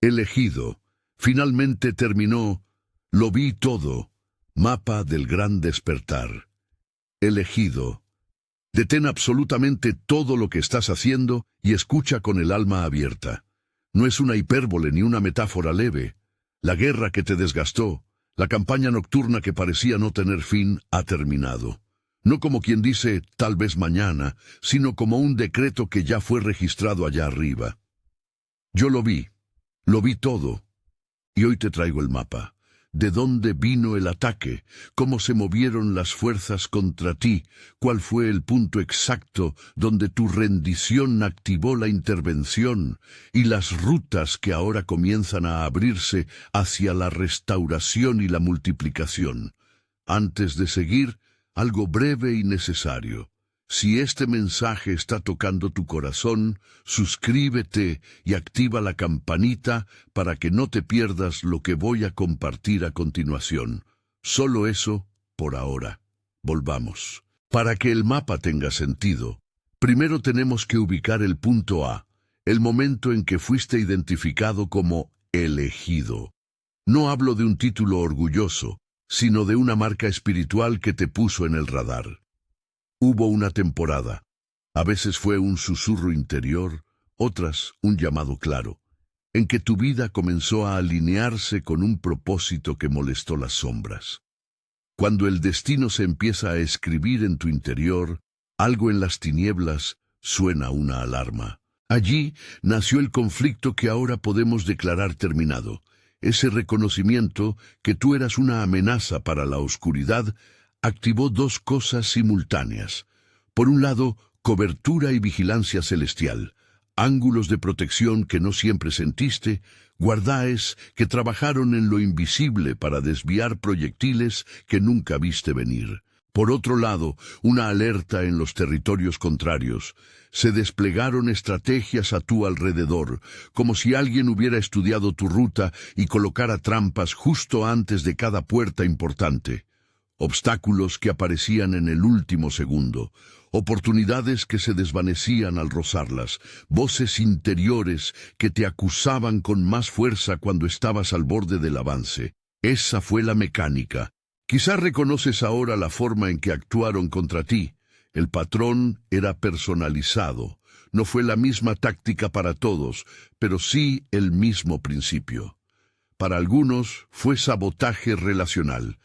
Elegido. Finalmente terminó. Lo vi todo. Mapa del gran despertar. Elegido. Detén absolutamente todo lo que estás haciendo y escucha con el alma abierta. No es una hipérbole ni una metáfora leve. La guerra que te desgastó, la campaña nocturna que parecía no tener fin, ha terminado. No como quien dice, tal vez mañana, sino como un decreto que ya fue registrado allá arriba. Yo lo vi todo, y hoy te traigo el mapa. ¿De dónde vino el ataque? ¿Cómo se movieron las fuerzas contra ti? ¿Cuál fue el punto exacto donde tu rendición activó la intervención? Y las rutas que ahora comienzan a abrirse hacia la restauración y la multiplicación. Antes de seguir, algo breve y necesario. Si este mensaje está tocando tu corazón, suscríbete y activa la campanita para que no te pierdas lo que voy a compartir a continuación. Solo eso por ahora. Volvamos. Para que el mapa tenga sentido, primero tenemos que ubicar el punto A, el momento en que fuiste identificado como elegido. No hablo de un título orgulloso, sino de una marca espiritual que te puso en el radar. Hubo una temporada. A veces fue un susurro interior, otras un llamado claro, en que tu vida comenzó a alinearse con un propósito que molestó las sombras. Cuando el destino se empieza a escribir en tu interior, algo en las tinieblas suena una alarma. Allí nació el conflicto que ahora podemos declarar terminado. Ese reconocimiento que tú eras una amenaza para la oscuridad activó dos cosas simultáneas. Por un lado, cobertura y vigilancia celestial, ángulos de protección que no siempre sentiste, guardaes que trabajaron en lo invisible para desviar proyectiles que nunca viste venir. Por otro lado, una alerta en los territorios contrarios. Se desplegaron estrategias a tu alrededor, como si alguien hubiera estudiado tu ruta y colocara trampas justo antes de cada puerta importante. Obstáculos que aparecían en el último segundo, oportunidades que se desvanecían al rozarlas, voces interiores que te acusaban con más fuerza cuando estabas al borde del avance. Esa fue la mecánica. Quizás reconoces ahora la forma en que actuaron contra ti. El patrón era personalizado. No fue la misma táctica para todos, pero sí el mismo principio. Para algunos fue sabotaje relacional.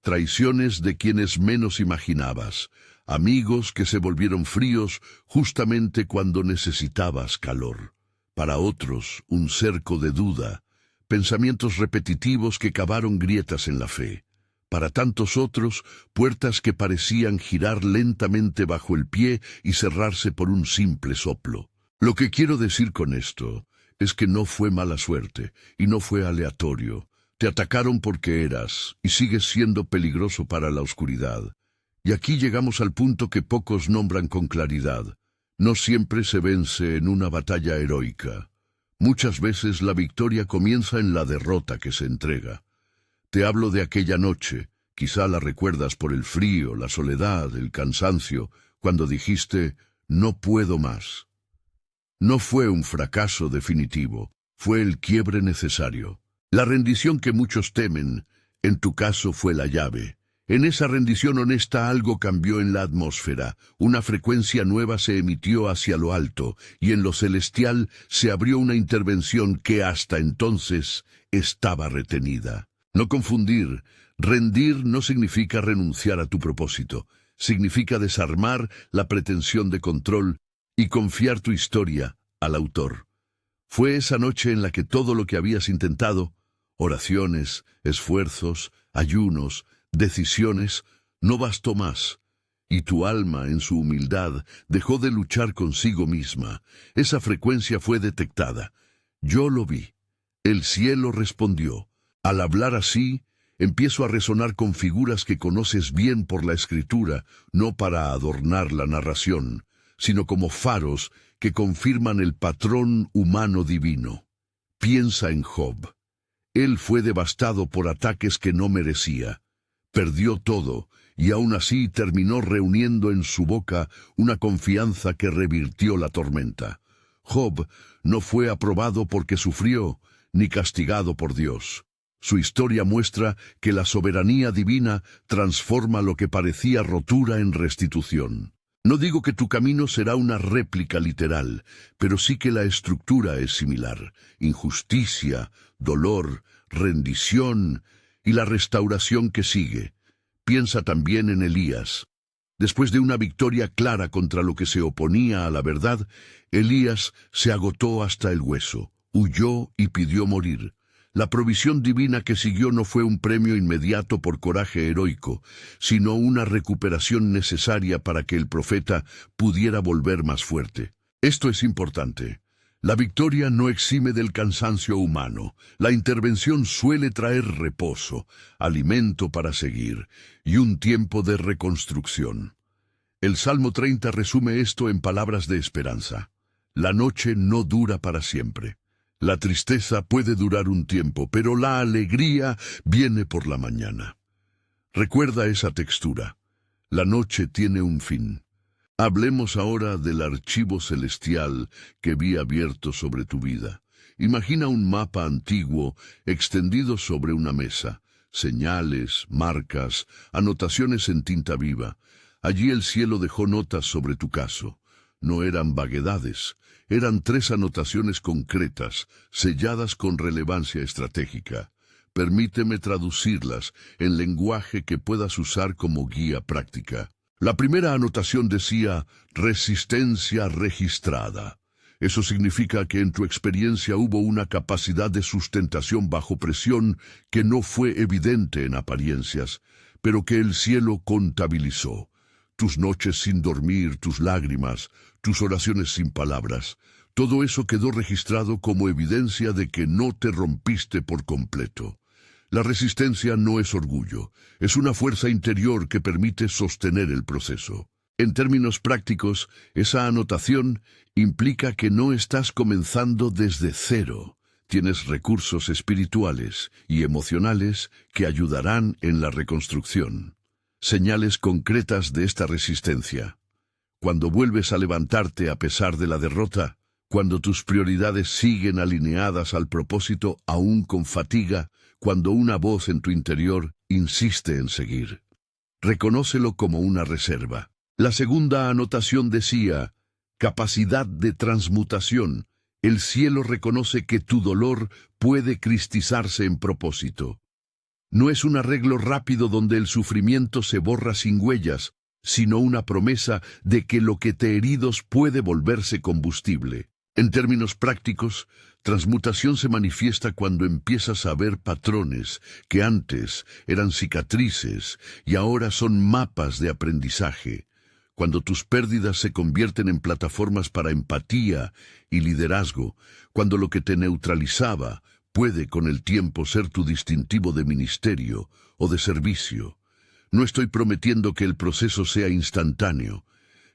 Traiciones de quienes menos imaginabas, amigos que se volvieron fríos justamente cuando necesitabas calor. Para otros, un cerco de duda, pensamientos repetitivos que cavaron grietas en la fe. Para tantos otros, puertas que parecían girar lentamente bajo el pie y cerrarse por un simple soplo. Lo que quiero decir con esto es que no fue mala suerte y no fue aleatorio. Te atacaron porque eras, y sigues siendo peligroso para la oscuridad. Y aquí llegamos al punto que pocos nombran con claridad. No siempre se vence en una batalla heroica. Muchas veces la victoria comienza en la derrota que se entrega. Te hablo de aquella noche, quizá la recuerdas por el frío, la soledad, el cansancio, cuando dijiste, no puedo más. No fue un fracaso definitivo, fue el quiebre necesario. La rendición que muchos temen, en tu caso fue la llave. En esa rendición honesta algo cambió en la atmósfera, una frecuencia nueva se emitió hacia lo alto, y en lo celestial se abrió una intervención que hasta entonces estaba retenida. No confundir, rendir no significa renunciar a tu propósito, significa desarmar la pretensión de control y confiar tu historia al autor. Fue esa noche en la que todo lo que habías intentado, oraciones, esfuerzos, ayunos, decisiones, no bastó más, y tu alma, en su humildad, dejó de luchar consigo misma. Esa frecuencia fue detectada. Yo lo vi. El cielo respondió. Al hablar así, empiezo a resonar con figuras que conoces bien por la escritura, no para adornar la narración, sino como faros que confirman el patrón humano divino. Piensa en Job. Él fue devastado por ataques que no merecía. Perdió todo, y aún así terminó reuniendo en su boca una confianza que revirtió la tormenta. Job no fue aprobado porque sufrió, ni castigado por Dios. Su historia muestra que la soberanía divina transforma lo que parecía rotura en restitución. No digo que tu camino será una réplica literal, pero sí que la estructura es similar. Injusticia, dolor, rendición y la restauración que sigue. Piensa también en Elías. Después de una victoria clara contra lo que se oponía a la verdad, Elías se agotó hasta el hueso, huyó y pidió morir. La provisión divina que siguió no fue un premio inmediato por coraje heroico, sino una recuperación necesaria para que el profeta pudiera volver más fuerte. Esto es importante. La victoria no exime del cansancio humano. La intervención suele traer reposo, alimento para seguir y un tiempo de reconstrucción. El Salmo 30 resume esto en palabras de esperanza. La noche no dura para siempre. La tristeza puede durar un tiempo, pero la alegría viene por la mañana. Recuerda esa textura. La noche tiene un fin. Hablemos ahora del archivo celestial que vi abierto sobre tu vida. Imagina un mapa antiguo extendido sobre una mesa. Señales, marcas, anotaciones en tinta viva. Allí el cielo dejó notas sobre tu caso. No eran vaguedades. Eran 3 anotaciones concretas, selladas con relevancia estratégica. Permíteme traducirlas en lenguaje que puedas usar como guía práctica. La primera anotación decía, resistencia registrada. Eso significa que en tu experiencia hubo una capacidad de sustentación bajo presión que no fue evidente en apariencias, pero que el cielo contabilizó. Tus noches sin dormir, tus lágrimas, tus oraciones sin palabras, todo eso quedó registrado como evidencia de que no te rompiste por completo. La resistencia no es orgullo, es una fuerza interior que permite sostener el proceso. En términos prácticos, esa anotación implica que no estás comenzando desde cero. Tienes recursos espirituales y emocionales que ayudarán en la reconstrucción. Señales concretas de esta resistencia. Cuando vuelves a levantarte a pesar de la derrota, cuando tus prioridades siguen alineadas al propósito aún con fatiga, cuando una voz en tu interior insiste en seguir. Reconócelo como una reserva. La segunda anotación decía, capacidad de transmutación. El cielo reconoce que tu dolor puede cristalizarse en propósito. No es un arreglo rápido donde el sufrimiento se borra sin huellas, sino una promesa de que lo que te heridos puede volverse combustible. En términos prácticos, transmutación se manifiesta cuando empiezas a ver patrones que antes eran cicatrices y ahora son mapas de aprendizaje. Cuando tus pérdidas se convierten en plataformas para empatía y liderazgo, cuando lo que te neutralizaba puede con el tiempo ser tu distintivo de ministerio o de servicio. No estoy prometiendo que el proceso sea instantáneo,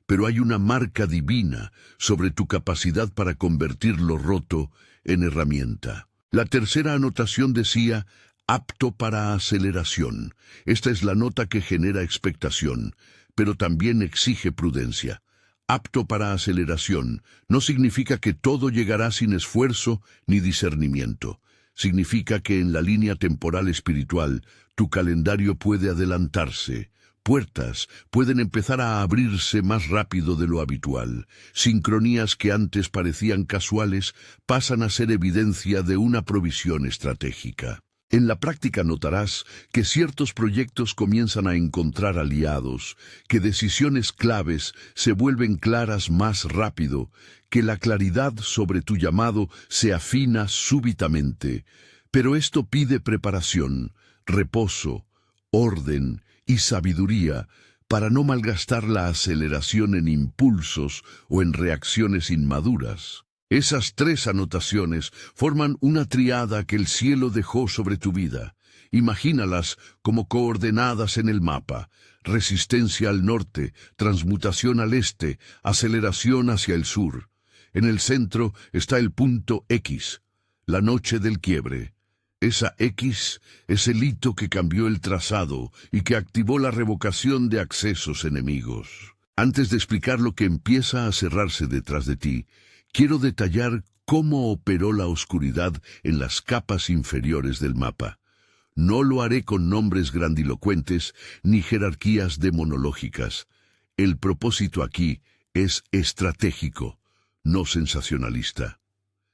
pero hay una marca divina sobre tu capacidad para convertir lo roto en herramienta. La tercera anotación decía, apto para aceleración. Esta es la nota que genera expectación, pero también exige prudencia. Apto para aceleración no significa que todo llegará sin esfuerzo ni discernimiento. Significa que en la línea temporal espiritual, tu calendario puede adelantarse. Puertas pueden empezar a abrirse más rápido de lo habitual. Sincronías que antes parecían casuales pasan a ser evidencia de una provisión estratégica. En la práctica notarás que ciertos proyectos comienzan a encontrar aliados, que decisiones claves se vuelven claras más rápido, que la claridad sobre tu llamado se afina súbitamente. Pero esto pide preparación, reposo, orden y sabiduría para no malgastar la aceleración en impulsos o en reacciones inmaduras. Esas 3 anotaciones forman una triada que el cielo dejó sobre tu vida. Imagínalas como coordenadas en el mapa. Resistencia al norte, transmutación al este, aceleración hacia el sur. En el centro está el punto X, la noche del quiebre. Esa X es el hito que cambió el trazado y que activó la revocación de accesos enemigos. Antes de explicar lo que empieza a cerrarse detrás de ti, quiero detallar cómo operó la oscuridad en las capas inferiores del mapa. No lo haré con nombres grandilocuentes ni jerarquías demonológicas. El propósito aquí es estratégico, no sensacionalista.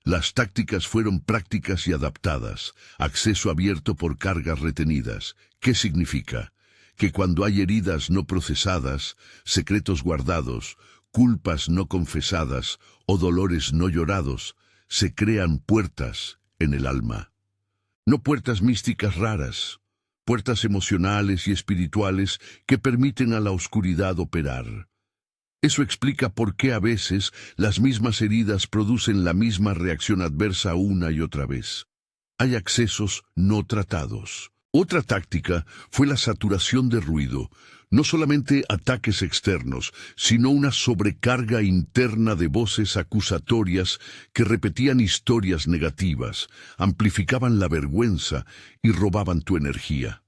Las tácticas fueron prácticas y adaptadas, acceso abierto por cargas retenidas. ¿Qué significa? Que cuando hay heridas no procesadas, secretos guardados, culpas no confesadas o dolores no llorados, se crean puertas en el alma. No puertas místicas raras, puertas emocionales y espirituales que permiten a la oscuridad operar. Eso explica por qué a veces las mismas heridas producen la misma reacción adversa una y otra vez. Hay accesos no tratados. Otra táctica fue la saturación de ruido, no solamente ataques externos, sino una sobrecarga interna de voces acusatorias que repetían historias negativas, amplificaban la vergüenza y robaban tu energía.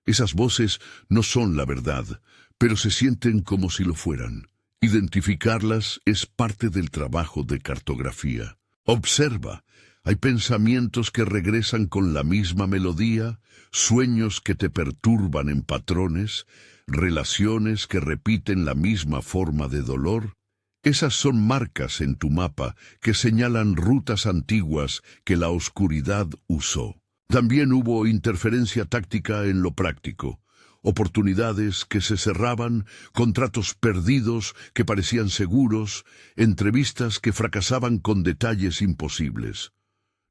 Esas voces no son la verdad, pero se sienten como si lo fueran. Identificarlas es parte del trabajo de cartografía. Observa. Hay pensamientos que regresan con la misma melodía, sueños que te perturban en patrones, relaciones que repiten la misma forma de dolor. Esas son marcas en tu mapa que señalan rutas antiguas que la oscuridad usó. También hubo interferencia táctica en lo práctico. Oportunidades que se cerraban, contratos perdidos que parecían seguros, entrevistas que fracasaban con detalles imposibles.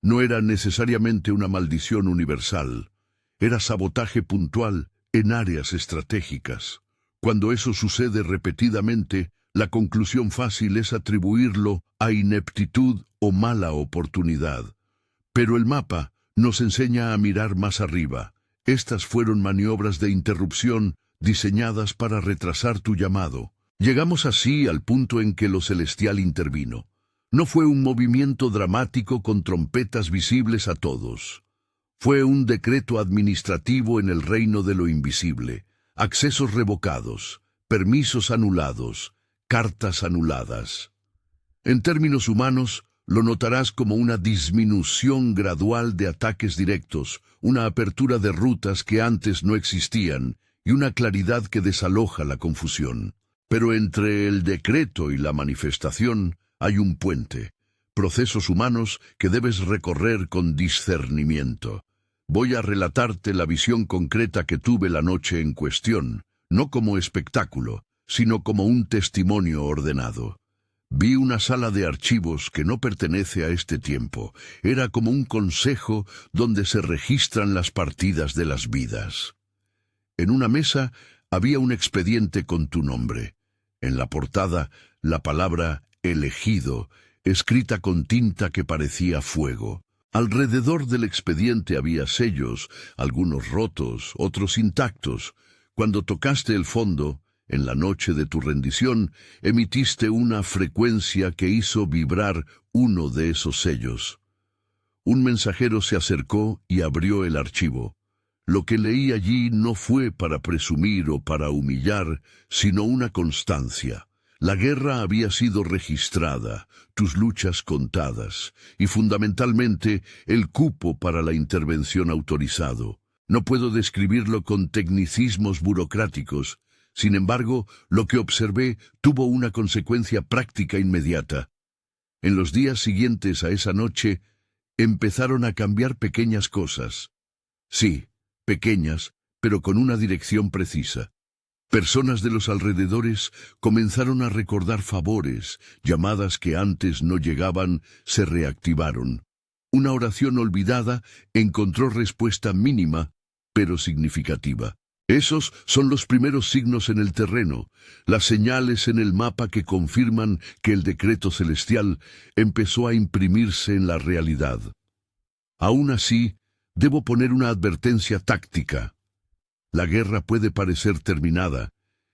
No era necesariamente una maldición universal, era sabotaje puntual en áreas estratégicas. Cuando eso sucede repetidamente, la conclusión fácil es atribuirlo a ineptitud o mala oportunidad. Pero el mapa nos enseña a mirar más arriba. Estas fueron maniobras de interrupción diseñadas para retrasar tu llamado. Llegamos así al punto en que lo celestial intervino. No fue un movimiento dramático con trompetas visibles a todos. Fue un decreto administrativo en el reino de lo invisible. Accesos revocados, permisos anulados, cartas anuladas. En términos humanos, lo notarás como una disminución gradual de ataques directos, una apertura de rutas que antes no existían y una claridad que desaloja la confusión. Pero entre el decreto y la manifestación hay un puente, procesos humanos que debes recorrer con discernimiento. Voy a relatarte la visión concreta que tuve la noche en cuestión, no como espectáculo, sino como un testimonio ordenado. Vi una sala de archivos que no pertenece a este tiempo. Era como un consejo donde se registran las partidas de las vidas. En una mesa había un expediente con tu nombre. En la portada, la palabra elegido, escrita con tinta que parecía fuego. Alrededor del expediente había sellos, algunos rotos, otros intactos. Cuando tocaste el fondo, en la noche de tu rendición, emitiste una frecuencia que hizo vibrar uno de esos sellos. Un mensajero se acercó y abrió el archivo. Lo que leí allí no fue para presumir o para humillar, sino una constancia. La guerra había sido registrada, tus luchas contadas, y fundamentalmente el cupo para la intervención autorizado. No puedo describirlo con tecnicismos burocráticos. Sin embargo, lo que observé tuvo una consecuencia práctica inmediata. En los días siguientes a esa noche, empezaron a cambiar pequeñas cosas. Sí, pequeñas, pero con una dirección precisa. Personas de los alrededores comenzaron a recordar favores, llamadas que antes no llegaban, se reactivaron. Una oración olvidada encontró respuesta mínima, pero significativa. Esos son los primeros signos en el terreno, las señales en el mapa que confirman que el decreto celestial empezó a imprimirse en la realidad. Aún así, debo poner una advertencia táctica. La guerra puede parecer terminada,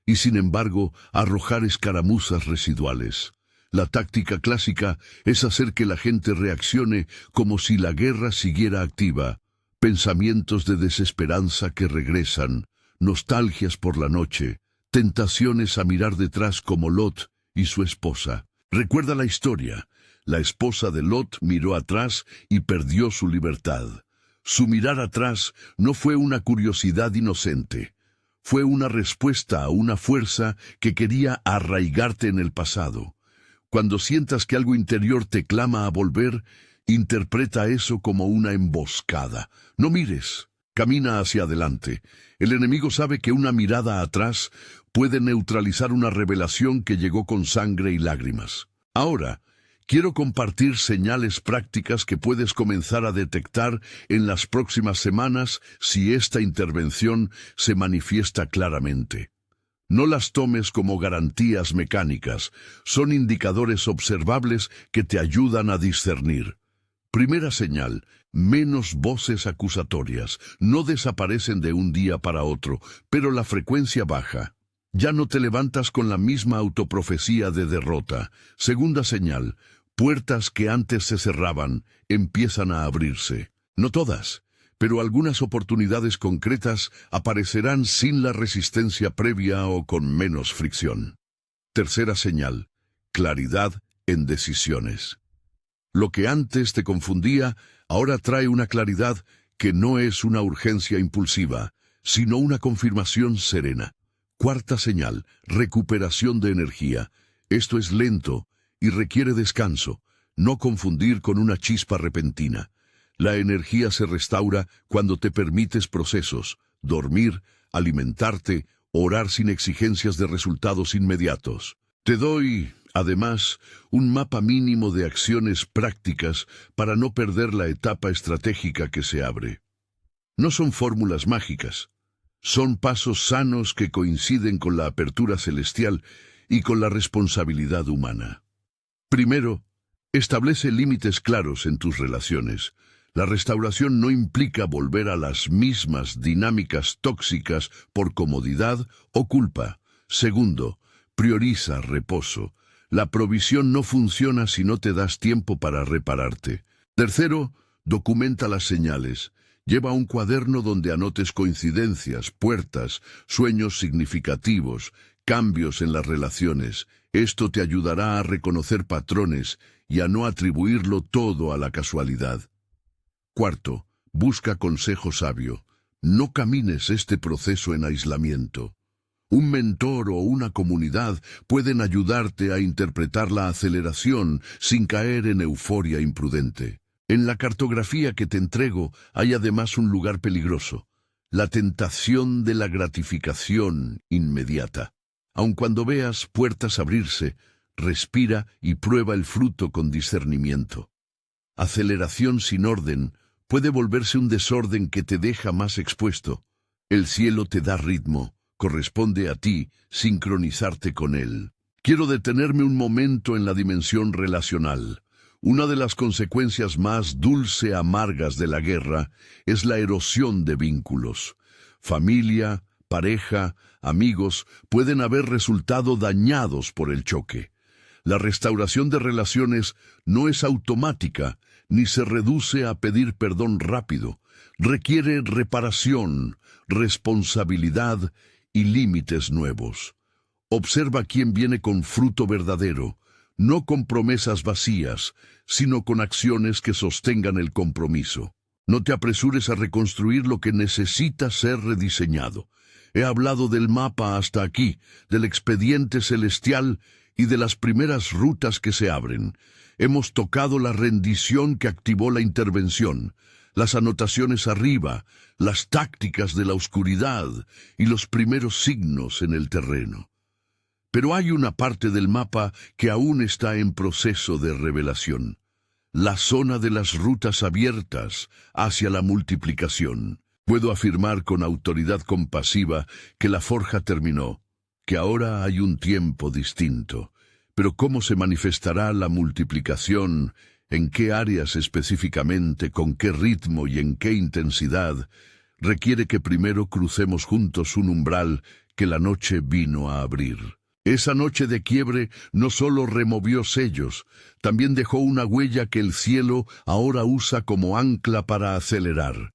y sin embargo arrojar escaramuzas residuales. La táctica clásica es hacer que la gente reaccione como si la guerra siguiera activa, pensamientos de desesperanza que regresan, nostalgias por la noche, tentaciones a mirar detrás como Lot y su esposa. Recuerda la historia. La esposa de Lot miró atrás y perdió su libertad. Su mirar atrás no fue una curiosidad inocente. Fue una respuesta a una fuerza que quería arraigarte en el pasado. Cuando sientas que algo interior te clama a volver, interpreta eso como una emboscada. No mires, camina hacia adelante. El enemigo sabe que una mirada atrás puede neutralizar una revelación que llegó con sangre y lágrimas. Ahora, quiero compartir señales prácticas que puedes comenzar a detectar en las próximas semanas si esta intervención se manifiesta claramente. No las tomes como garantías mecánicas, son indicadores observables que te ayudan a discernir. Primera señal, menos voces acusatorias. No desaparecen de un día para otro, pero la frecuencia baja. Ya no te levantas con la misma autoprofecía de derrota. Segunda señal, puertas que antes se cerraban empiezan a abrirse. No todas, pero algunas oportunidades concretas aparecerán sin la resistencia previa o con menos fricción. Tercera señal, claridad en decisiones. Lo que antes te confundía, ahora trae una claridad que no es una urgencia impulsiva, sino una confirmación serena. Cuarta señal, recuperación de energía. Esto es lento y requiere descanso, no confundir con una chispa repentina. La energía se restaura cuando te permites procesos, dormir, alimentarte, orar sin exigencias de resultados inmediatos. Te doy, además, un mapa mínimo de acciones prácticas para no perder la etapa estratégica que se abre. No son fórmulas mágicas. Son pasos sanos que coinciden con la apertura celestial y con la responsabilidad humana. Primero, establece límites claros en tus relaciones. La restauración no implica volver a las mismas dinámicas tóxicas por comodidad o culpa. Segundo, prioriza reposo. La provisión no funciona si no te das tiempo para repararte. Tercero, documenta las señales. Lleva un cuaderno donde anotes coincidencias, puertas, sueños significativos, cambios en las relaciones. Esto te ayudará a reconocer patrones y a no atribuirlo todo a la casualidad. Cuarto, busca consejo sabio. No camines este proceso en aislamiento. Un mentor o una comunidad pueden ayudarte a interpretar la aceleración sin caer en euforia imprudente. En la cartografía que te entrego hay además un lugar peligroso, la tentación de la gratificación inmediata. Aun cuando veas puertas abrirse, respira y prueba el fruto con discernimiento. Aceleración sin orden puede volverse un desorden que te deja más expuesto. El cielo te da ritmo, corresponde a ti sincronizarte con él. Quiero detenerme un momento en la dimensión relacional. Una de las consecuencias más amargas de la guerra es la erosión de vínculos. Familia, pareja, amigos pueden haber resultado dañados por el choque. La restauración de relaciones no es automática ni se reduce a pedir perdón rápido. Requiere reparación, responsabilidad y límites nuevos. Observa quién viene con fruto verdadero, no con promesas vacías, sino con acciones que sostengan el compromiso. No te apresures a reconstruir lo que necesita ser rediseñado. He hablado del mapa hasta aquí, del expediente celestial y de las primeras rutas que se abren. Hemos tocado la rendición que activó la intervención, las anotaciones arriba, las tácticas de la oscuridad y los primeros signos en el terreno. Pero hay una parte del mapa que aún está en proceso de revelación. La zona de las rutas abiertas hacia la multiplicación. Puedo afirmar con autoridad compasiva que la forja terminó, que ahora hay un tiempo distinto. Pero ¿cómo se manifestará la multiplicación? ¿En qué áreas específicamente? ¿Con qué ritmo y en qué intensidad? Requiere que primero crucemos juntos un umbral que la noche vino a abrir. Esa noche de quiebre no solo removió sellos, también dejó una huella que el cielo ahora usa como ancla para acelerar.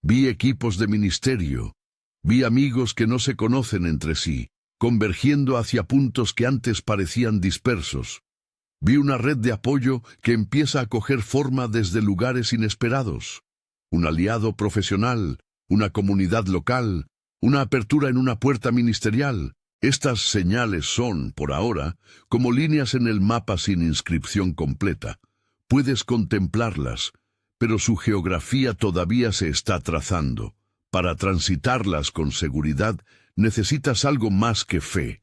Vi equipos de ministerio, vi amigos que no se conocen entre sí, convergiendo hacia puntos que antes parecían dispersos. Vi una red de apoyo que empieza a coger forma desde lugares inesperados. Un aliado profesional, una comunidad local, una apertura en una puerta ministerial. Estas señales son, por ahora, como líneas en el mapa sin inscripción completa. Puedes contemplarlas, pero su geografía todavía se está trazando. Para transitarlas con seguridad, necesitas algo más que fe.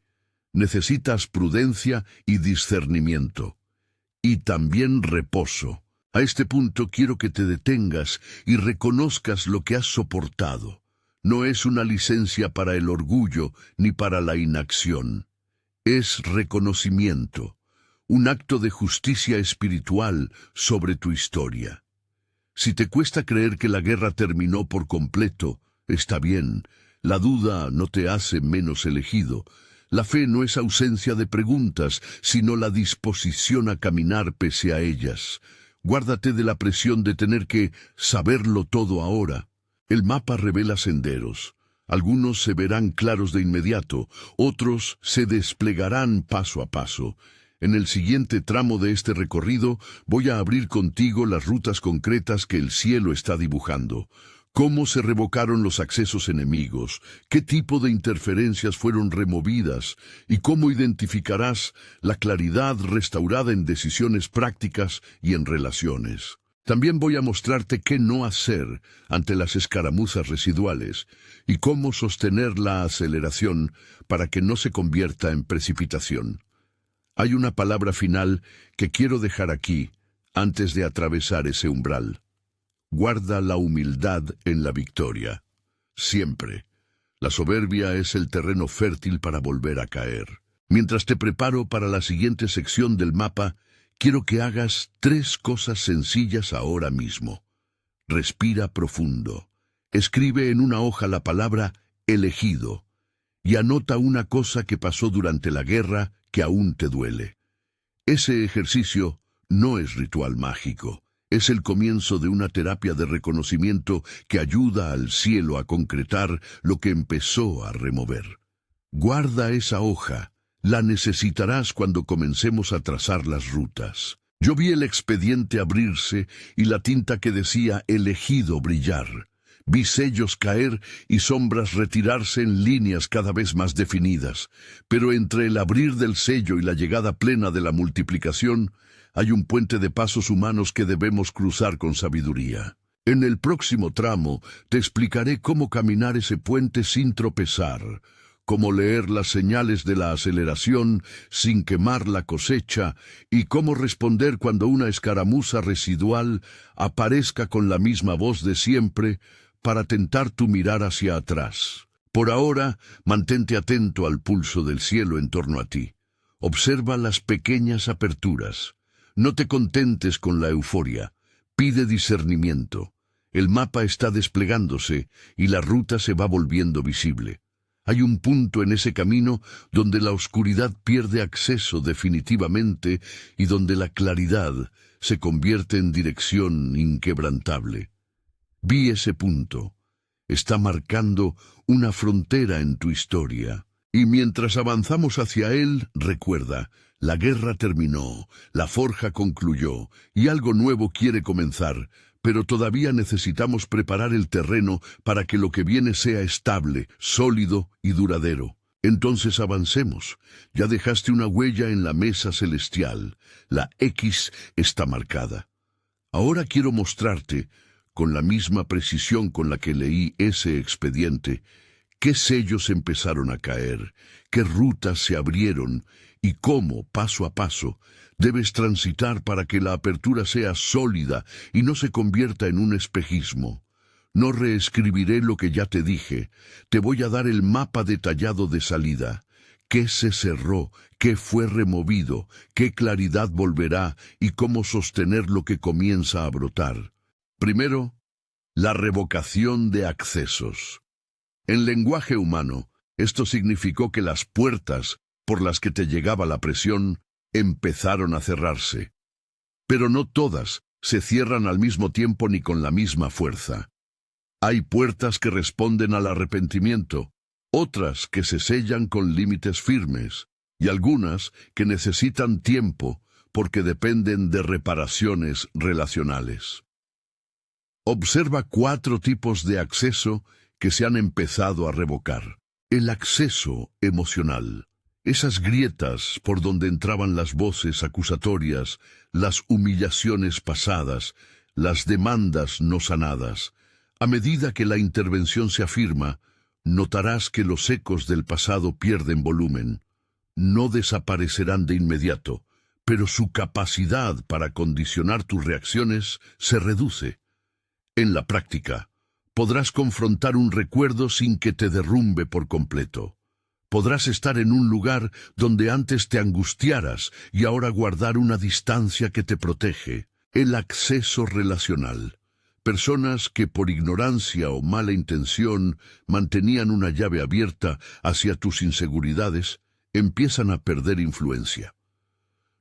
Necesitas prudencia y discernimiento. Y también reposo. A este punto quiero que te detengas y reconozcas lo que has soportado. No es una licencia para el orgullo ni para la inacción. Es reconocimiento, un acto de justicia espiritual sobre tu historia. Si te cuesta creer que la guerra terminó por completo, está bien. La duda no te hace menos elegido. La fe no es ausencia de preguntas, sino la disposición a caminar pese a ellas. Guárdate de la presión de tener que saberlo todo ahora. El mapa revela senderos. Algunos se verán claros de inmediato, otros se desplegarán paso a paso. En el siguiente tramo de este recorrido voy a abrir contigo las rutas concretas que el cielo está dibujando. ¿Cómo se revocaron los accesos enemigos? ¿Qué tipo de interferencias fueron removidas? ¿Y cómo identificarás la claridad restaurada en decisiones prácticas y en relaciones? También voy a mostrarte qué no hacer ante las escaramuzas residuales y cómo sostener la aceleración para que no se convierta en precipitación. Hay una palabra final que quiero dejar aquí antes de atravesar ese umbral. Guarda la humildad en la victoria. Siempre. La soberbia es el terreno fértil para volver a caer. Mientras te preparo para la siguiente sección del mapa, quiero que hagas 3 cosas sencillas ahora mismo. Respira profundo. Escribe en una hoja la palabra elegido y anota una cosa que pasó durante la guerra que aún te duele. Ese ejercicio no es ritual mágico. Es el comienzo de una terapia de reconocimiento que ayuda al cielo a concretar lo que empezó a remover. Guarda esa hoja. La necesitarás cuando comencemos a trazar las rutas. Yo vi el expediente abrirse y la tinta que decía elegido brillar. Vi sellos caer y sombras retirarse en líneas cada vez más definidas. Pero entre el abrir del sello y la llegada plena de la multiplicación, hay un puente de pasos humanos que debemos cruzar con sabiduría. En el próximo tramo te explicaré cómo caminar ese puente sin tropezar, cómo leer las señales de la aceleración sin quemar la cosecha y cómo responder cuando una escaramuza residual aparezca con la misma voz de siempre para tentar tu mirar hacia atrás. Por ahora, mantente atento al pulso del cielo en torno a ti. Observa las pequeñas aperturas. No te contentes con la euforia. Pide discernimiento. El mapa está desplegándose y la ruta se va volviendo visible. Hay un punto en ese camino donde la oscuridad pierde acceso definitivamente y donde la claridad se convierte en dirección inquebrantable. Vi ese punto. Está marcando una frontera en tu historia. Y mientras avanzamos hacia él, recuerda, la guerra terminó, la forja concluyó y algo nuevo quiere comenzar, pero todavía necesitamos preparar el terreno para que lo que viene sea estable, sólido y duradero. Entonces avancemos. Ya dejaste una huella en la mesa celestial. La X está marcada. Ahora quiero mostrarte, con la misma precisión con la que leí ese expediente, qué sellos empezaron a caer, qué rutas se abrieron y cómo, paso a paso, debes transitar para que la apertura sea sólida y no se convierta en un espejismo. No reescribiré lo que ya te dije, te voy a dar el mapa detallado de salida. ¿Qué se cerró? ¿Qué fue removido? ¿Qué claridad volverá? ¿Y cómo sostener lo que comienza a brotar? Primero, la revocación de accesos. En lenguaje humano, esto significó que las puertas por las que te llegaba la presión empezaron a cerrarse. Pero no todas se cierran al mismo tiempo ni con la misma fuerza. Hay puertas que responden al arrepentimiento, otras que se sellan con límites firmes, y algunas que necesitan tiempo, porque dependen de reparaciones relacionales. Observa 4 tipos de acceso que se han empezado a revocar. El acceso emocional. Esas grietas por donde entraban las voces acusatorias, las humillaciones pasadas, las demandas no sanadas. A medida que la intervención se afirma, notarás que los ecos del pasado pierden volumen. No desaparecerán de inmediato, pero su capacidad para condicionar tus reacciones se reduce. En la práctica, podrás confrontar un recuerdo sin que te derrumbe por completo. Podrás estar en un lugar donde antes te angustiaras y ahora guardar una distancia que te protege. El acceso relacional. Personas que por ignorancia o mala intención mantenían una llave abierta hacia tus inseguridades, empiezan a perder influencia.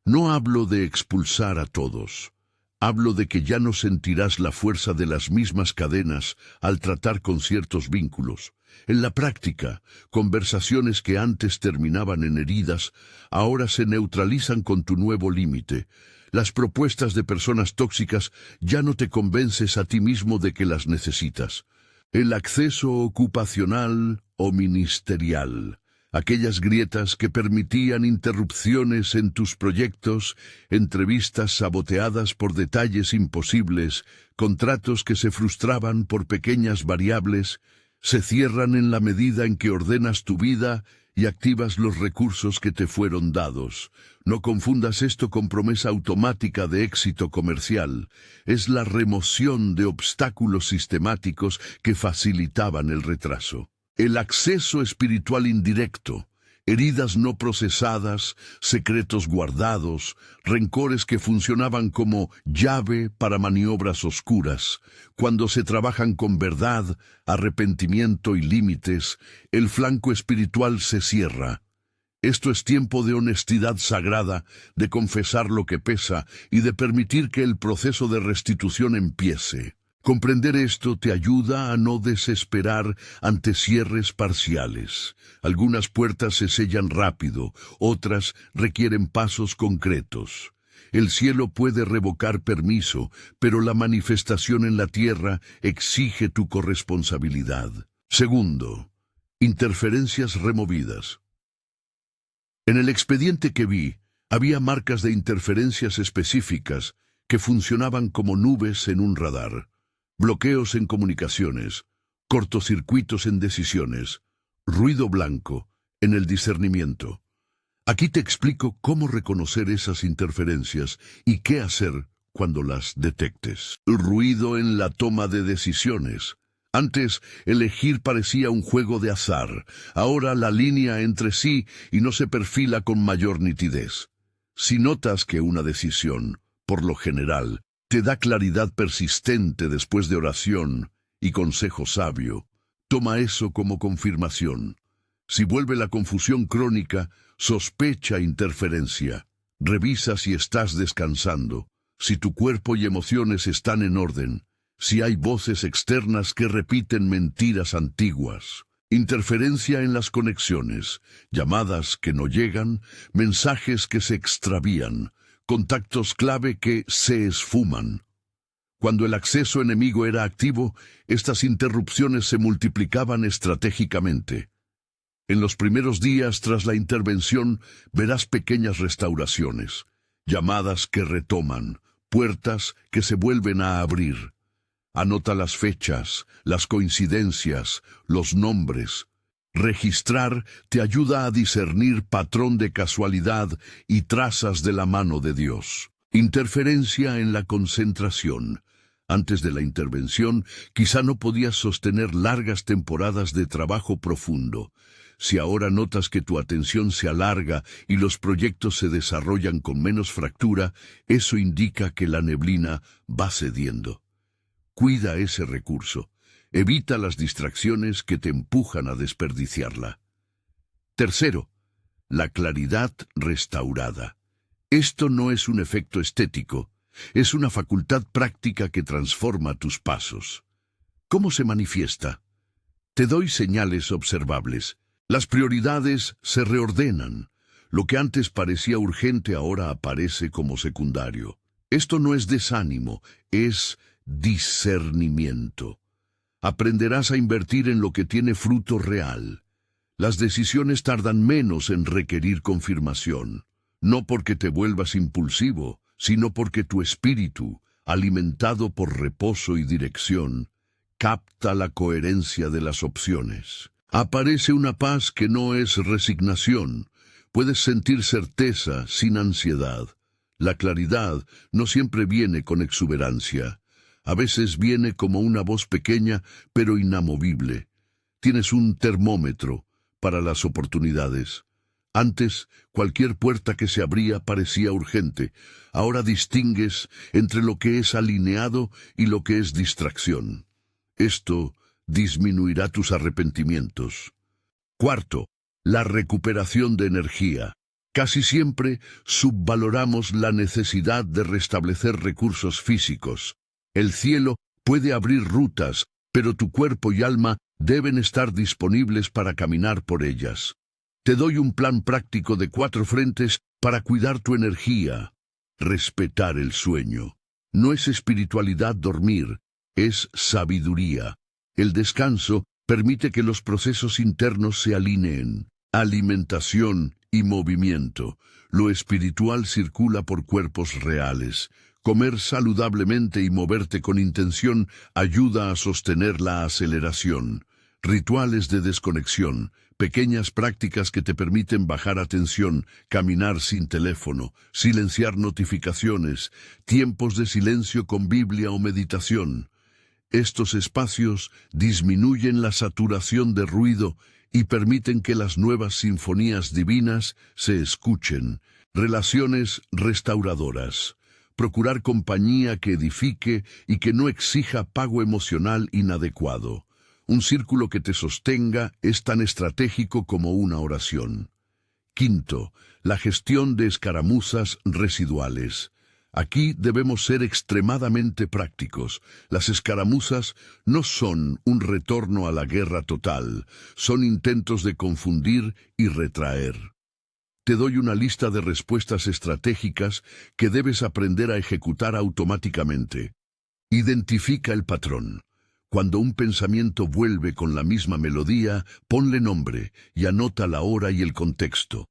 No hablo de expulsar a todos. Hablo de que ya no sentirás la fuerza de las mismas cadenas al tratar con ciertos vínculos. En la práctica, conversaciones que antes terminaban en heridas, ahora se neutralizan con tu nuevo límite. Las propuestas de personas tóxicas ya no te convences a ti mismo de que las necesitas. El acceso ocupacional o ministerial. Aquellas grietas que permitían interrupciones en tus proyectos, entrevistas saboteadas por detalles imposibles, contratos que se frustraban por pequeñas variables, se cierran en la medida en que ordenas tu vida y activas los recursos que te fueron dados. No confundas esto con promesa automática de éxito comercial. Es la remoción de obstáculos sistemáticos que facilitaban el retraso. El acceso espiritual indirecto, heridas no procesadas, secretos guardados, rencores que funcionaban como llave para maniobras oscuras. Cuando se trabajan con verdad, arrepentimiento y límites, el flanco espiritual se cierra. Esto es tiempo de honestidad sagrada, de confesar lo que pesa y de permitir que el proceso de restitución empiece. Comprender esto te ayuda a no desesperar ante cierres parciales. Algunas puertas se sellan rápido, otras requieren pasos concretos. El cielo puede revocar permiso, pero la manifestación en la tierra exige tu corresponsabilidad. Segundo, interferencias removidas. En el expediente que vi, había marcas de interferencias específicas que funcionaban como nubes en un radar. Bloqueos en comunicaciones, cortocircuitos en decisiones, ruido blanco en el discernimiento. Aquí te explico cómo reconocer esas interferencias y qué hacer cuando las detectes. Ruido en la toma de decisiones. Antes, elegir parecía un juego de azar. Ahora la línea entre sí y no se perfila con mayor nitidez. Si notas que una decisión, por lo general, te da claridad persistente después de oración y consejo sabio, toma eso como confirmación. Si vuelve la confusión crónica, sospecha interferencia. Revisa si estás descansando, si tu cuerpo y emociones están en orden, si hay voces externas que repiten mentiras antiguas. Interferencia en las conexiones, llamadas que no llegan, mensajes que se extravían, contactos clave que se esfuman. Cuando el acceso enemigo era activo, estas interrupciones se multiplicaban estratégicamente. En los primeros días tras la intervención verás pequeñas restauraciones, llamadas que retoman, puertas que se vuelven a abrir. Anota las fechas, las coincidencias, los nombres. Registrar te ayuda a discernir patrón de casualidad y trazas de la mano de Dios. Interferencia en la concentración. Antes de la intervención, quizá no podías sostener largas temporadas de trabajo profundo. Si ahora notas que tu atención se alarga y los proyectos se desarrollan con menos fractura, eso indica que la neblina va cediendo. Cuida ese recurso. Evita las distracciones que te empujan a desperdiciarla. Tercero, la claridad restaurada. Esto no es un efecto estético, es una facultad práctica que transforma tus pasos. ¿Cómo se manifiesta? Te doy señales observables. Las prioridades se reordenan. Lo que antes parecía urgente ahora aparece como secundario. Esto no es desánimo, es discernimiento. Aprenderás a invertir en lo que tiene fruto real. Las decisiones tardan menos en requerir confirmación, no porque te vuelvas impulsivo, sino porque tu espíritu, alimentado por reposo y dirección, capta la coherencia de las opciones. Aparece una paz que no es resignación. Puedes sentir certeza sin ansiedad. La claridad no siempre viene con exuberancia. A veces viene como una voz pequeña, pero inamovible. Tienes un termómetro para las oportunidades. Antes, cualquier puerta que se abría parecía urgente. Ahora distingues entre lo que es alineado y lo que es distracción. Esto disminuirá tus arrepentimientos. Cuarto, la recuperación de energía. Casi siempre subvaloramos la necesidad de restablecer recursos físicos. El cielo puede abrir rutas, pero tu cuerpo y alma deben estar disponibles para caminar por ellas. Te doy un plan práctico de 4 frentes para cuidar tu energía. Respetar el sueño. No es espiritualidad dormir, es sabiduría. El descanso permite que los procesos internos se alineen. Alimentación y movimiento. Lo espiritual circula por cuerpos reales. Comer saludablemente y moverte con intención ayuda a sostener la aceleración. Rituales de desconexión, pequeñas prácticas que te permiten bajar atención, caminar sin teléfono, silenciar notificaciones, tiempos de silencio con Biblia o meditación. Estos espacios disminuyen la saturación de ruido y permiten que las nuevas sinfonías divinas se escuchen. Relaciones restauradoras. Procurar compañía que edifique y que no exija pago emocional inadecuado. Un círculo que te sostenga es tan estratégico como una oración. Quinto, la gestión de escaramuzas residuales. Aquí debemos ser extremadamente prácticos. Las escaramuzas no son un retorno a la guerra total, son intentos de confundir y retraer. Te doy una lista de respuestas estratégicas que debes aprender a ejecutar automáticamente. Identifica el patrón. Cuando un pensamiento vuelve con la misma melodía, ponle nombre y anota la hora y el contexto.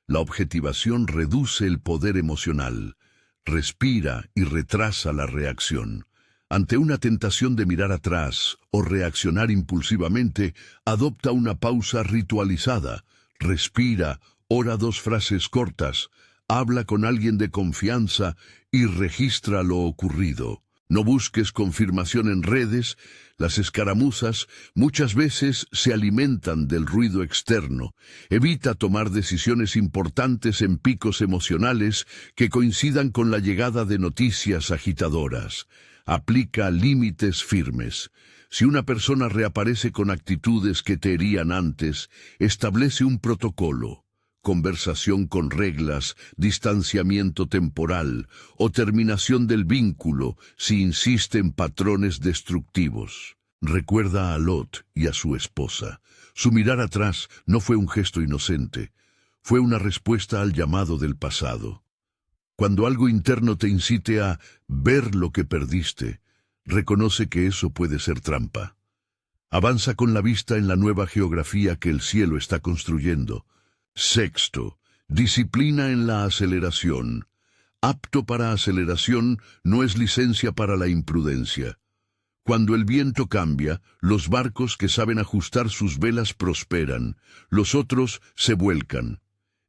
La objetivación reduce el poder emocional. Respira y retrasa la reacción. Ante una tentación de mirar atrás o reaccionar impulsivamente, adopta una pausa ritualizada. Respira, ora 2 frases cortas, habla con alguien de confianza y registra lo ocurrido. No busques confirmación en redes. Las escaramuzas muchas veces se alimentan del ruido externo. Evita tomar decisiones importantes en picos emocionales que coincidan con la llegada de noticias agitadoras. Aplica límites firmes. Si una persona reaparece con actitudes que te herían antes, establece un protocolo. Conversación con reglas, distanciamiento temporal o terminación del vínculo si insiste en patrones destructivos. Recuerda a Lot y a su esposa. Su mirar atrás no fue un gesto inocente, fue una respuesta al llamado del pasado. Cuando algo interno te incite a ver lo que perdiste, reconoce que eso puede ser trampa. Avanza con la vista en la nueva geografía que el cielo está construyendo. Sexto, disciplina en la aceleración. Apto para aceleración no es licencia para la imprudencia. Cuando el viento cambia, los barcos que saben ajustar sus velas prosperan, los otros se vuelcan.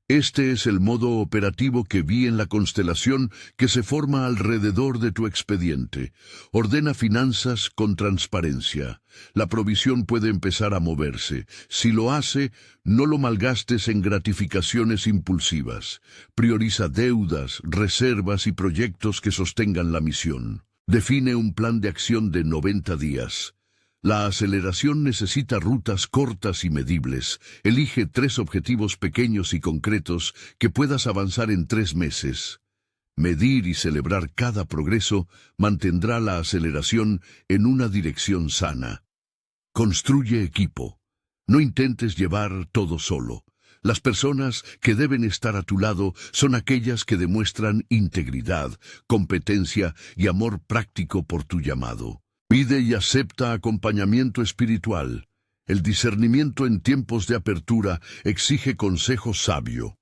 Este es el modo operativo que vi en la constelación que se forma alrededor de tu expediente. Ordena finanzas con transparencia. La provisión puede empezar a moverse. Si lo hace, no lo malgastes en gratificaciones impulsivas. Prioriza deudas, reservas y proyectos que sostengan la misión. Define un plan de acción de 90 días. La aceleración necesita rutas cortas y medibles. Elige 3 objetivos pequeños y concretos que puedas avanzar en 3 meses. Medir y celebrar cada progreso mantendrá la aceleración en una dirección sana. Construye equipo. No intentes llevar todo solo. Las personas que deben estar a tu lado son aquellas que demuestran integridad, competencia y amor práctico por tu llamado. Pide y acepta acompañamiento espiritual. El discernimiento en tiempos de apertura exige consejo sabio.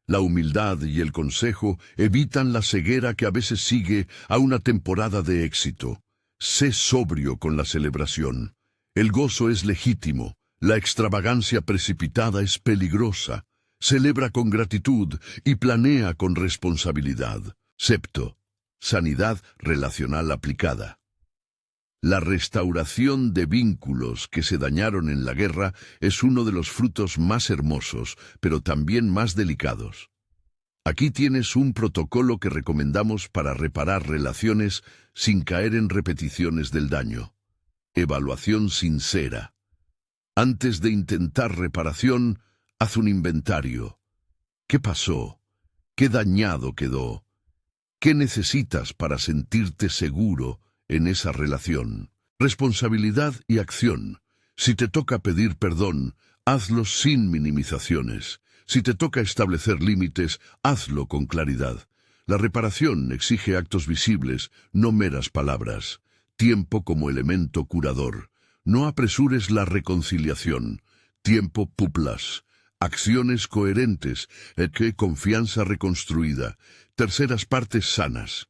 La humildad y el consejo evitan la ceguera que a veces sigue a una temporada de éxito. Sé sobrio con la celebración. El gozo es legítimo. La extravagancia precipitada es peligrosa. Celebra con gratitud y planea con responsabilidad. Septo, sanidad relacional aplicada. La restauración de vínculos que se dañaron en la guerra es uno de los frutos más hermosos, pero también más delicados. Aquí tienes un protocolo que recomendamos para reparar relaciones sin caer en repeticiones del daño. Evaluación sincera. Antes de intentar reparación, haz un inventario. ¿Qué pasó? ¿Qué dañado quedó? ¿Qué necesitas para sentirte seguro en esa relación? Responsabilidad y acción. Si te toca pedir perdón, hazlo sin minimizaciones. Si te toca establecer límites, hazlo con claridad. La reparación exige actos visibles, no meras palabras. Tiempo como elemento curador. No apresures la reconciliación. Tiempo puplas. Acciones coherentes, confianza reconstruida. Terceras partes sanas.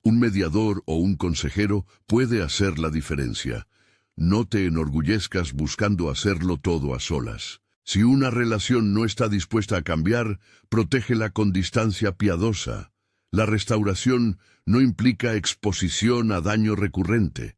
Un mediador o un consejero puede hacer la diferencia. No te enorgullezcas buscando hacerlo todo a solas. Si una relación no está dispuesta a cambiar, protégela con distancia piadosa. La restauración no implica exposición a daño recurrente.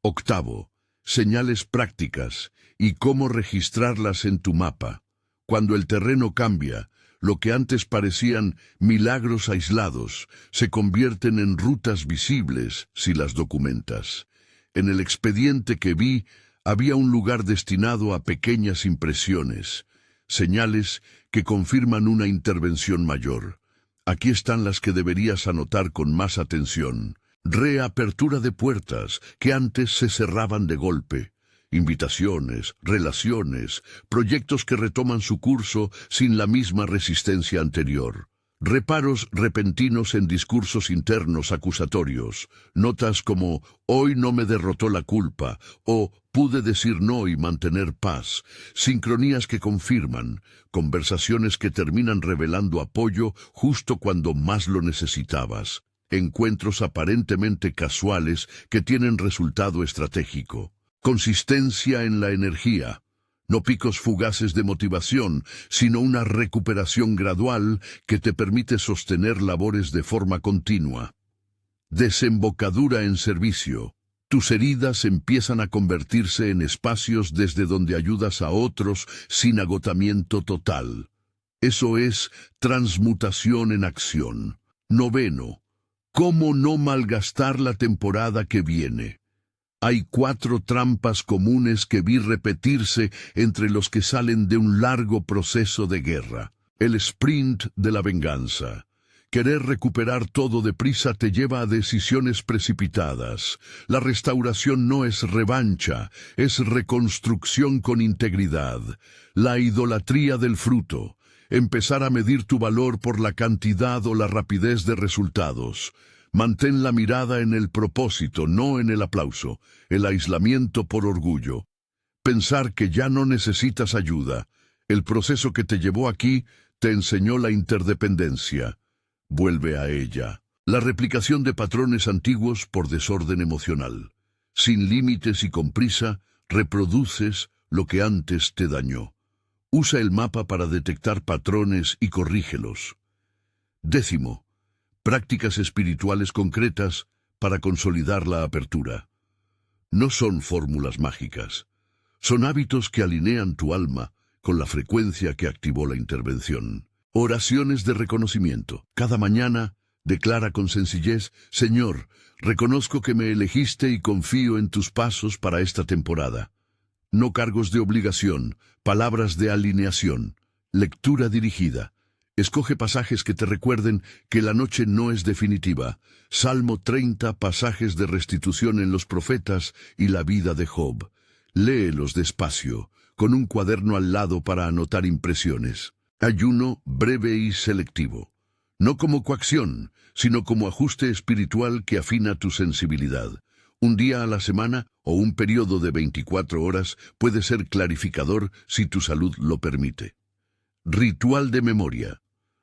Octavo, señales prácticas y cómo registrarlas en tu mapa. Cuando el terreno cambia, lo que antes parecían milagros aislados se convierten en rutas visibles si las documentas. En el expediente que vi, había un lugar destinado a pequeñas impresiones, señales que confirman una intervención mayor. Aquí están las que deberías anotar con más atención. Reapertura de puertas que antes se cerraban de golpe. Invitaciones, relaciones, proyectos que retoman su curso sin la misma resistencia anterior. Reparos repentinos en discursos internos acusatorios. Notas como «hoy no me derrotó la culpa» o «pude decir no y mantener paz». Sincronías que confirman, conversaciones que terminan revelando apoyo justo cuando más lo necesitabas. Encuentros aparentemente casuales que tienen resultado estratégico. Consistencia en la energía. No picos fugaces de motivación, sino una recuperación gradual que te permite sostener labores de forma continua. Desembocadura en servicio. Tus heridas empiezan a convertirse en espacios desde donde ayudas a otros sin agotamiento total. Eso es transmutación en acción. Noveno. ¿Cómo no malgastar la temporada que viene? Hay 4 trampas comunes que vi repetirse entre los que salen de un largo proceso de guerra. El sprint de la venganza. Querer recuperar todo deprisa te lleva a decisiones precipitadas. La restauración no es revancha, es reconstrucción con integridad. La idolatría del fruto. Empezar a medir tu valor por la cantidad o la rapidez de resultados. Mantén la mirada en el propósito, no en el aplauso, el aislamiento por orgullo. Pensar que ya no necesitas ayuda. El proceso que te llevó aquí te enseñó la interdependencia. Vuelve a ella. La replicación de patrones antiguos por desorden emocional. Sin límites y con prisa, reproduces lo que antes te dañó. Usa el mapa para detectar patrones y corrígelos. Décimo. Prácticas espirituales concretas para consolidar la apertura. No son fórmulas mágicas. Son hábitos que alinean tu alma con la frecuencia que activó la intervención. Oraciones de reconocimiento. Cada mañana, declara con sencillez: Señor, reconozco que me elegiste y confío en tus pasos para esta temporada. No cargos de obligación, palabras de alineación. Lectura dirigida. Escoge pasajes que te recuerden que la noche no es definitiva. Salmo 30, pasajes de restitución en los profetas y la vida de Job. Léelos despacio, con un cuaderno al lado para anotar impresiones. Ayuno breve y selectivo. No como coacción, sino como ajuste espiritual que afina tu sensibilidad. Un día a la semana o un periodo de 24 horas puede ser clarificador si tu salud lo permite. Ritual de memoria.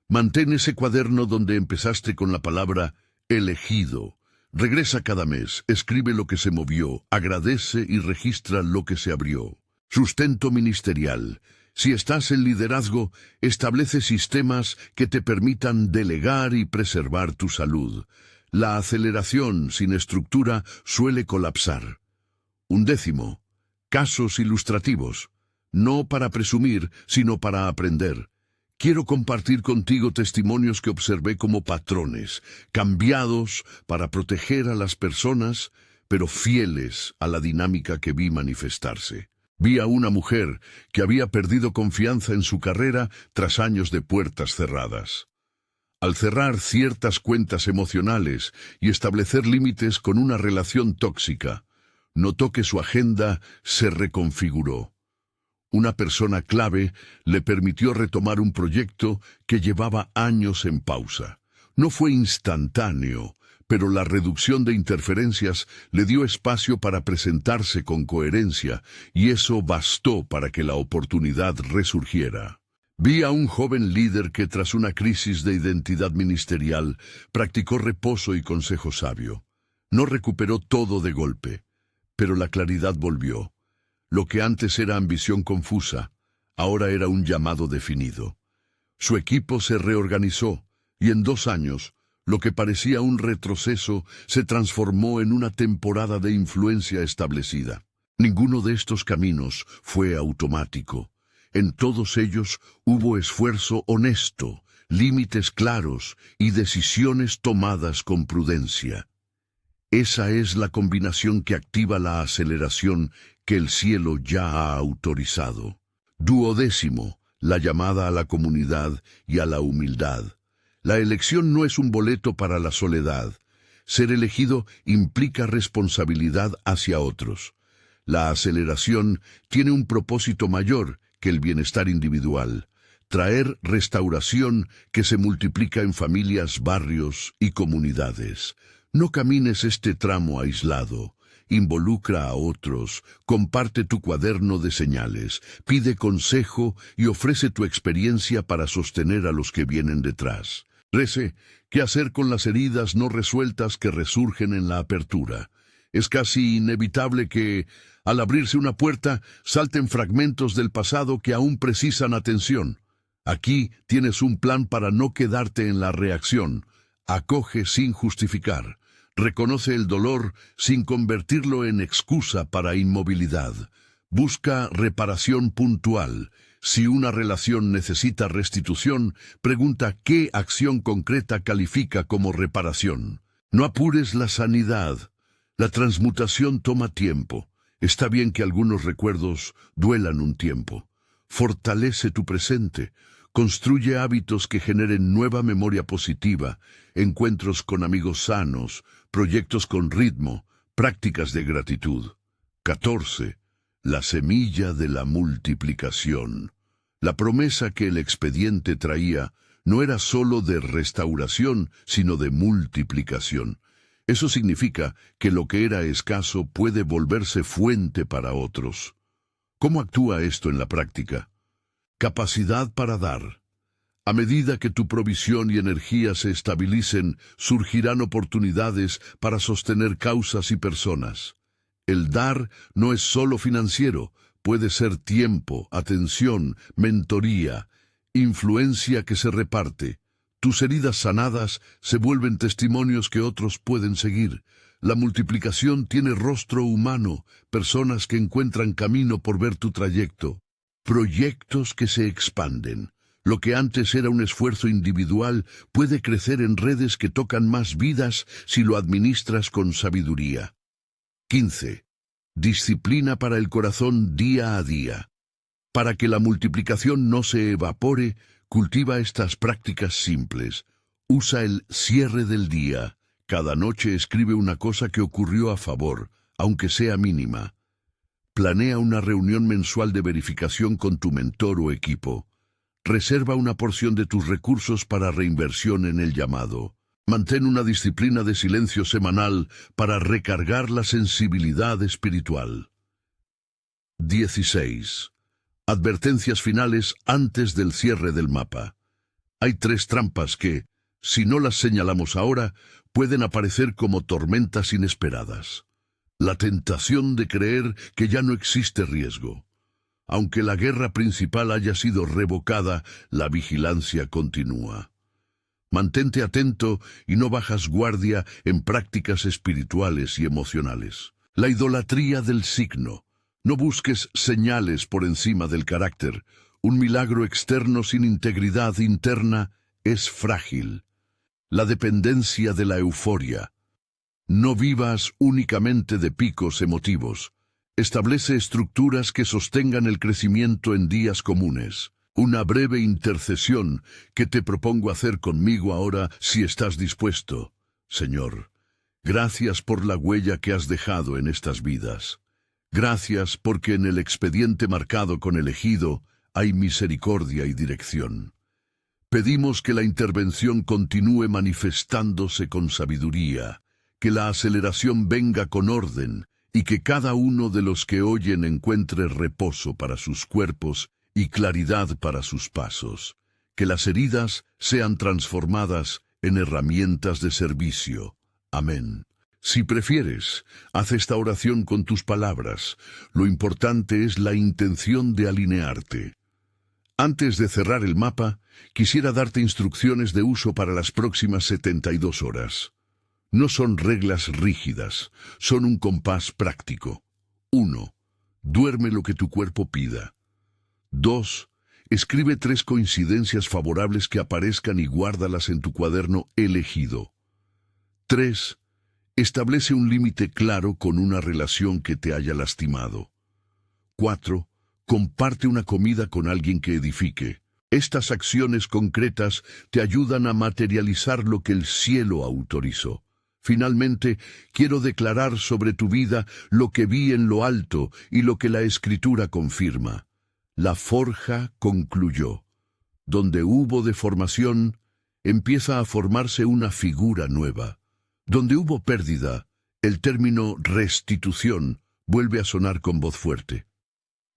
Mantén ese cuaderno donde empezaste con la palabra elegido. Regresa cada mes, escribe lo que se movió, agradece y registra lo que se abrió. Sustento ministerial. Si estás en liderazgo, establece sistemas que te permitan delegar y preservar tu salud. La aceleración sin estructura suele colapsar. 11. Casos ilustrativos. No para presumir, sino para aprender. Quiero compartir contigo testimonios que observé como patrones, cambiados para proteger a las personas, pero fieles a la dinámica que vi manifestarse. Vi a una mujer que había perdido confianza en su carrera tras años de puertas cerradas. Al cerrar ciertas cuentas emocionales y establecer límites con una relación tóxica, notó que su agenda se reconfiguró. Una persona clave le permitió retomar un proyecto que llevaba años en pausa. No fue instantáneo, pero la reducción de interferencias le dio espacio para presentarse con coherencia, y eso bastó para que la oportunidad resurgiera. Vi a un joven líder que tras una crisis de identidad ministerial practicó reposo y consejo sabio. No recuperó todo de golpe, pero la claridad volvió. Lo que antes era ambición confusa, ahora era un llamado definido. Su equipo se reorganizó, y en 2 años, lo que parecía un retroceso se transformó en una temporada de influencia establecida. Ninguno de estos caminos fue automático. En todos ellos hubo esfuerzo honesto, límites claros y decisiones tomadas con prudencia. Esa es la combinación que activa la aceleración que el cielo ya ha autorizado. 12. La llamada a la comunidad y a la humildad. La elección no es un boleto para la soledad. Ser elegido implica responsabilidad hacia otros. La aceleración tiene un propósito mayor que el bienestar individual: traer restauración que se multiplica en familias, barrios y comunidades. No camines este tramo aislado. Involucra a otros, comparte tu cuaderno de señales, pide consejo y ofrece tu experiencia para sostener a los que vienen detrás. 13. ¿Qué hacer con las heridas no resueltas que resurgen en la apertura? Es casi inevitable que, al abrirse una puerta, salten fragmentos del pasado que aún precisan atención. Aquí tienes un plan para no quedarte en la reacción. Acoge sin justificar. Reconoce el dolor sin convertirlo en excusa para inmovilidad. Busca reparación puntual. Si una relación necesita restitución, pregunta qué acción concreta califica como reparación. No apures la sanidad. La transmutación toma tiempo. Está bien que algunos recuerdos duelan un tiempo. Fortalece tu presente. Construye hábitos que generen nueva memoria positiva, encuentros con amigos sanos, proyectos con ritmo, prácticas de gratitud. 14. La semilla de la multiplicación. La promesa que el expediente traía no era sólo de restauración, sino de multiplicación. Eso significa que lo que era escaso puede volverse fuente para otros. ¿Cómo actúa esto en la práctica? Capacidad para dar. A medida que tu provisión y energía se estabilicen, surgirán oportunidades para sostener causas y personas. El dar no es solo financiero, puede ser tiempo, atención, mentoría, influencia que se reparte. Tus heridas sanadas se vuelven testimonios que otros pueden seguir. La multiplicación tiene rostro humano, personas que encuentran camino por ver tu trayecto. Proyectos que se expanden. Lo que antes era un esfuerzo individual puede crecer en redes que tocan más vidas si lo administras con sabiduría. 15. Disciplina para el corazón día a día. Para que la multiplicación no se evapore, cultiva estas prácticas simples. Usa el cierre del día. Cada noche escribe una cosa que ocurrió a favor, aunque sea mínima. Planea una reunión mensual de verificación con tu mentor o equipo. Reserva una porción de tus recursos para reinversión en el llamado. Mantén una disciplina de silencio semanal para recargar la sensibilidad espiritual. 16. Advertencias finales antes del cierre del mapa. Hay 3 trampas que, si no las señalamos ahora, pueden aparecer como tormentas inesperadas. La tentación de creer que ya no existe riesgo. Aunque la guerra principal haya sido revocada, la vigilancia continúa. Mantente atento y no bajas guardia en prácticas espirituales y emocionales. La idolatría del signo. No busques señales por encima del carácter. Un milagro externo sin integridad interna es frágil. La dependencia de la euforia. No vivas únicamente de picos emotivos. Establece estructuras que sostengan el crecimiento en días comunes. Una breve intercesión que te propongo hacer conmigo ahora si estás dispuesto. Señor, gracias por la huella que has dejado en estas vidas. Gracias porque en el expediente marcado con elegido hay misericordia y dirección. Pedimos que la intervención continúe manifestándose con sabiduría, que la aceleración venga con orden y que cada uno de los que oyen encuentre reposo para sus cuerpos y claridad para sus pasos. Que las heridas sean transformadas en herramientas de servicio. Amén. Si prefieres, haz esta oración con tus palabras. Lo importante es la intención de alinearte. Antes de cerrar el mapa, quisiera darte instrucciones de uso para las próximas 72 horas. No son reglas rígidas, son un compás práctico. 1. Duerme lo que tu cuerpo pida. 2. Escribe 3 coincidencias favorables que aparezcan y guárdalas en tu cuaderno elegido. 3. Establece un límite claro con una relación que te haya lastimado. 4. Comparte una comida con alguien que edifique. Estas acciones concretas te ayudan a materializar lo que el cielo autorizó. Finalmente, quiero declarar sobre tu vida lo que vi en lo alto y lo que la Escritura confirma. La forja concluyó. Donde hubo deformación, empieza a formarse una figura nueva. Donde hubo pérdida, el término restitución vuelve a sonar con voz fuerte.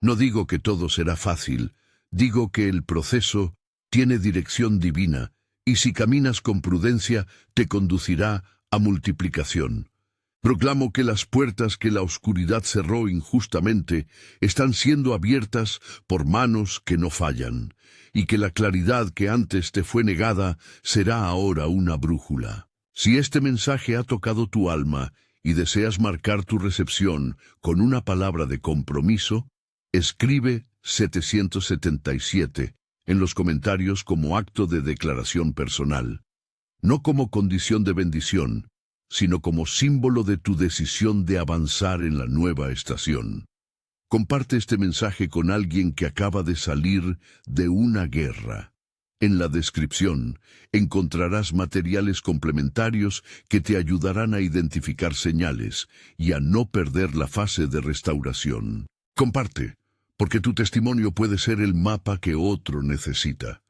No digo que todo será fácil, digo que el proceso tiene dirección divina y si caminas con prudencia te conducirá a multiplicación. Proclamo que las puertas que la oscuridad cerró injustamente están siendo abiertas por manos que no fallan, y que la claridad que antes te fue negada será ahora una brújula. Si este mensaje ha tocado tu alma y deseas marcar tu recepción con una palabra de compromiso, escribe 777 en los comentarios como acto de declaración personal. No como condición de bendición, sino como símbolo de tu decisión de avanzar en la nueva estación. Comparte este mensaje con alguien que acaba de salir de una guerra. En la descripción encontrarás materiales complementarios que te ayudarán a identificar señales y a no perder la fase de restauración. Comparte, porque tu testimonio puede ser el mapa que otro necesita.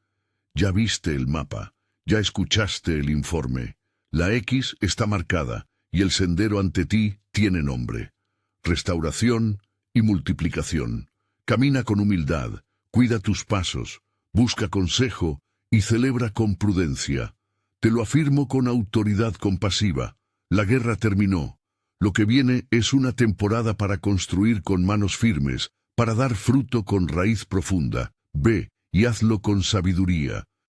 Ya viste el mapa. Ya escuchaste el informe. La X está marcada y el sendero ante ti tiene nombre. Restauración y multiplicación. Camina con humildad, cuida tus pasos, busca consejo y celebra con prudencia. Te lo afirmo con autoridad compasiva. La guerra terminó. Lo que viene es una temporada para construir con manos firmes, para dar fruto con raíz profunda. Ve y hazlo con sabiduría.